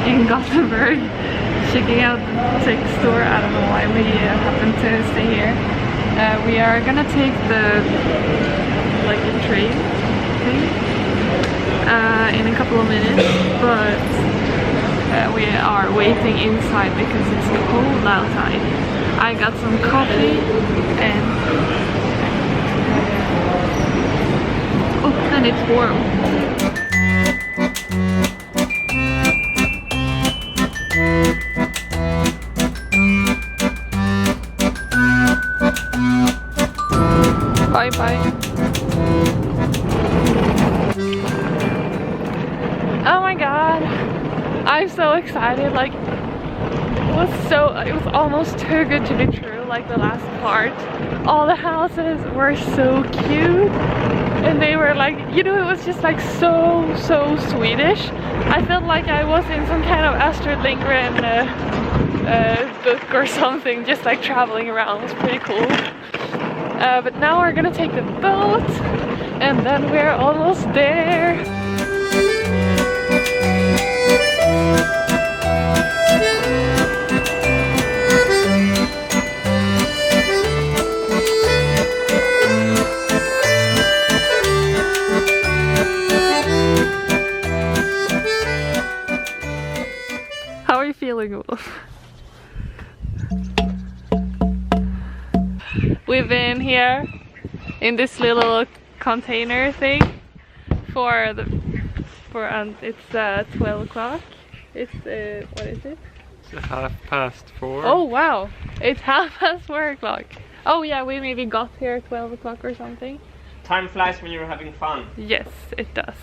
in Gothenburg, checking out the tech store. I don't know why we happen to stay here. We are gonna take the train thing in a couple of minutes, but we are waiting inside because it's cold outside. I got some coffee and it's warm. Bye bye. Oh my god, I'm so excited. Like, it was almost too good to be true. Like the last part, all the houses were so cute, and they were like, you know, it was just like so Swedish. I felt like I was in some kind of Astrid Lindgren book or something, just like traveling around. It was pretty cool. But now we're gonna take the boat, and then we're almost there. How are you feeling, Olof? We've been here in this little container thing it's 12 o'clock. It's what is it? It's 4:30. Oh wow, it's 4:30 o'clock. Oh yeah, we maybe got here at 12 o'clock or something. Time flies when you're having fun. Yes, it does.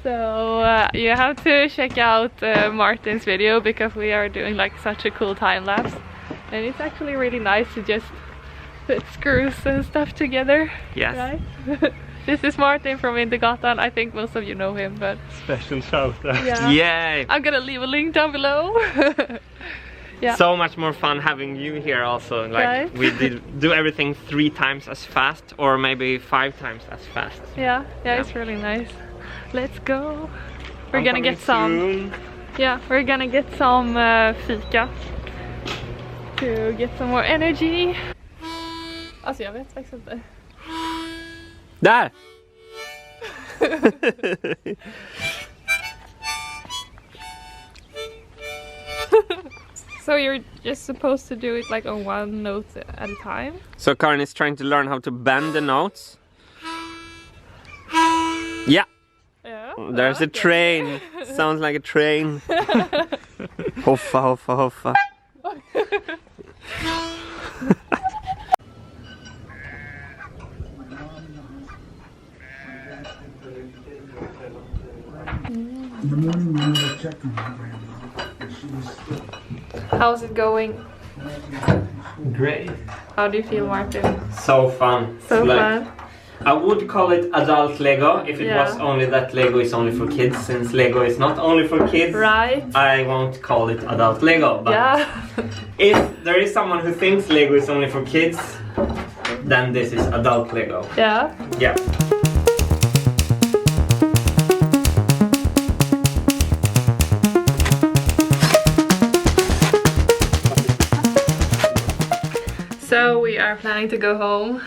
So you have to check out Martin's video, because we are doing like such a cool time lapse, and it's actually really nice to just put screws and stuff together. Yes. Right? This is Martin from Wintergatan. I think most of you know him, but Special shout out. yeah. Yay! I'm gonna leave a link down below. Yeah. So much more fun having you here also. Like, right? we did do everything 3 times as fast, or maybe 5 times as fast. Yeah, it's really nice. Let's go. We're gonna get some. Soon. Yeah, we're gonna get some fika to get some more energy. Alltså jag vet faktiskt inte. Där! So you're just supposed to do it like on one note at a time? So Karin is trying to learn how to bend the notes. Yeah! Yeah. There's a train. Sounds like a train. Hoffa, hoffa, hoffa. In the morning we will check on her. How's it going? Great. How do you feel, Martin? So fun. So Like, fun. I would call it adult Lego if it Yeah. was only that Lego is only for kids. Since Lego is not only for kids, Right? I won't call it adult Lego. But Yeah. if there is someone who thinks Lego is only for kids, then this is adult Lego. Yeah. Yeah. So we are planning to go home,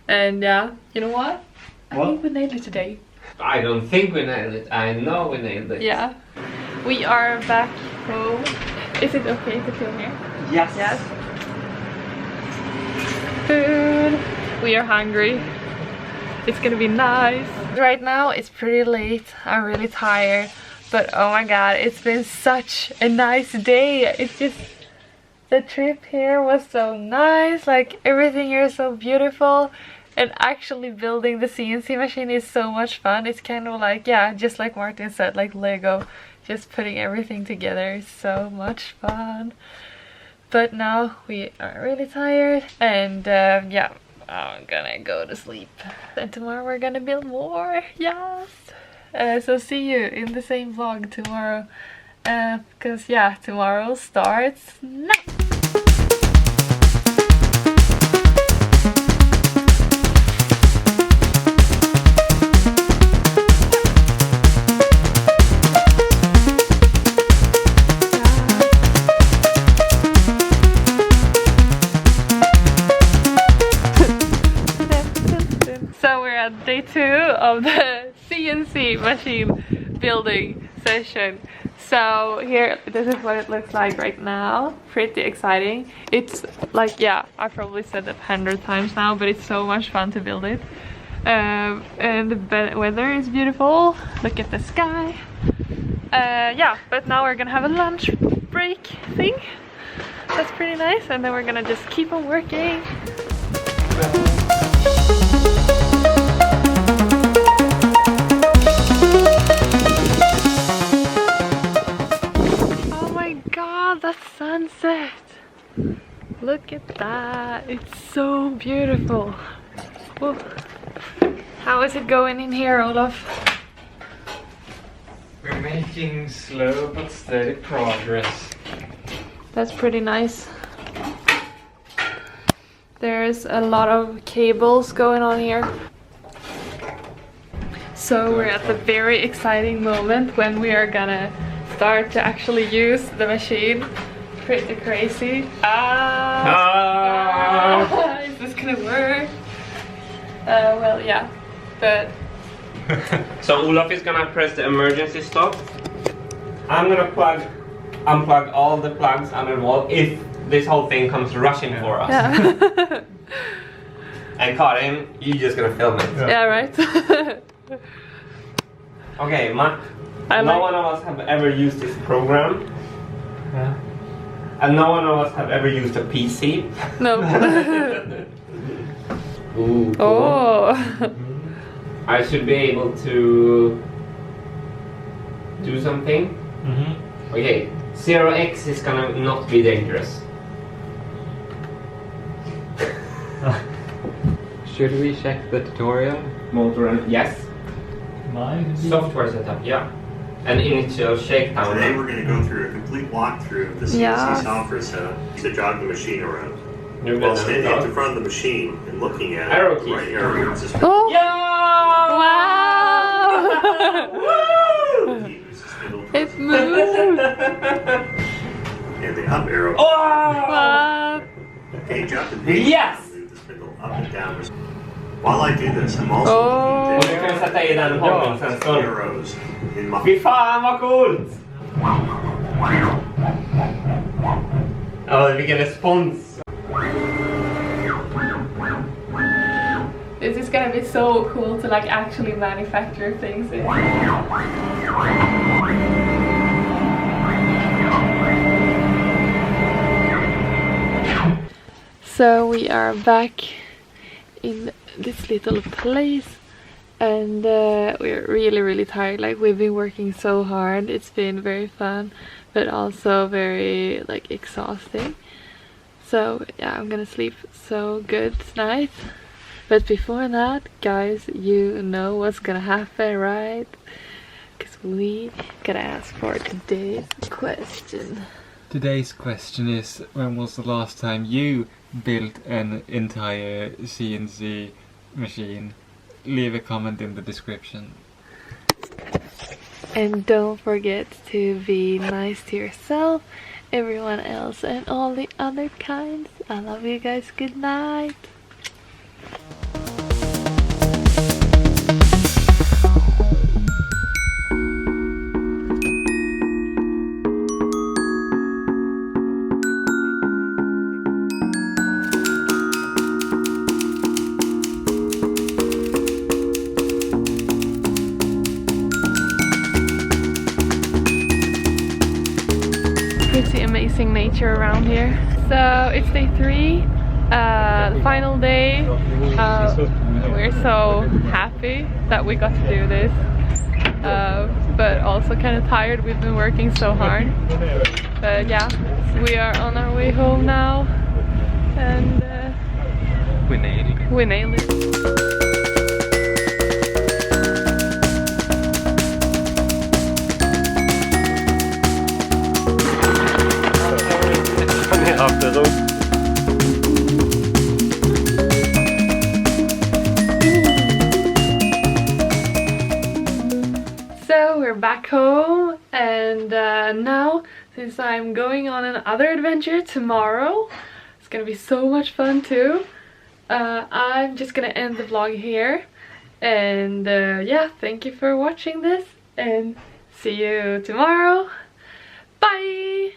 and yeah, you know what? I What? think we nailed it today. I don't think we nailed it. I know we nailed it. Yeah. We are back home. Is it okay to film here? Yes. Yes. Food. We are hungry. It's gonna be nice. Right now it's pretty late. I'm really tired. But oh my god, it's been such a nice day. It's just... the trip here was so nice. Like, everything here is so beautiful. And actually building the CNC machine is so much fun. It's kind of like, yeah, just like Martin said, like Lego. Just putting everything together is so much fun. But now we are really tired, and yeah, I'm gonna go to sleep. And tomorrow we're gonna build more. Yes. So see you in the same vlog tomorrow. Because yeah, tomorrow starts now. of the CNC machine building session. So here, this is what it looks like right now. Pretty exciting. It's like, yeah, I've probably said it 100 times now, but it's so much fun to build it. And the weather is beautiful. Look at the sky. Yeah, but now we're gonna have a lunch break thing. That's pretty nice, and then we're gonna just keep on working. Oh my god, that sunset! Look at that, it's so beautiful. Whoa. How is it going in here, Olof? We're making slow but steady progress. That's pretty nice. There's a lot of cables going on here. So we're at the very exciting moment when we are gonna start to actually use the machine. Pretty crazy. Is this gonna work? Well, yeah, but... So Olof is gonna press the emergency stop. I'm gonna unplug all the plugs under the wall if this whole thing comes rushing for us. Yeah. And Karin, you're just gonna film it. Yeah, right. Okay, no one of us have ever used this program. Yeah. And no one of us have ever used a PC. No. Ooh, cool. Oh. I should be able to do something. Okay, 0x is gonna not be dangerous. Should we check the tutorial? Motor and yes. Software setup, yeah. An initial shakedown. Today we're going to go through a complete walkthrough of the CNC software setup to jog the machine around. While standing at the front of the machine and looking at arrow it, key. right arrow moves the spindle. Oh. Woo! Wow! It moved! And the up arrow. Oh! Page up and page Yes! down, move the spindle up and down. While I do this, I'm also Oh. Och du kan sätta i den hållningen sen så. arrows in my... Fy fan vad coolt! Ja, vilken respons! This is gonna be so cool to like actually manufacture things in. So we are back in this little place, and we're really tired. Like, we've been working so hard. It's been very fun, but also very like exhausting. So yeah, I'm gonna sleep so good tonight. But before that, guys, you know what's gonna happen, right? Because we gotta ask for today's question. Today's question is, when was the last time you built an entire CNC machine? Leave a comment in the description. And don't forget to be nice to yourself, everyone else, and all the other kinds. I love you guys. Good night. Pretty amazing nature around here. So it's day 3, the final day. We're so happy that we got to do this, but also kind of tired. We've been working so hard, but yeah, we are on our way home now, and We nailed it. we nailed it. So we're back home, and now, since I'm going on another adventure tomorrow, it's gonna be so much fun too. I'm just gonna end the vlog here, And yeah, thank you for watching this, and see you tomorrow. Bye!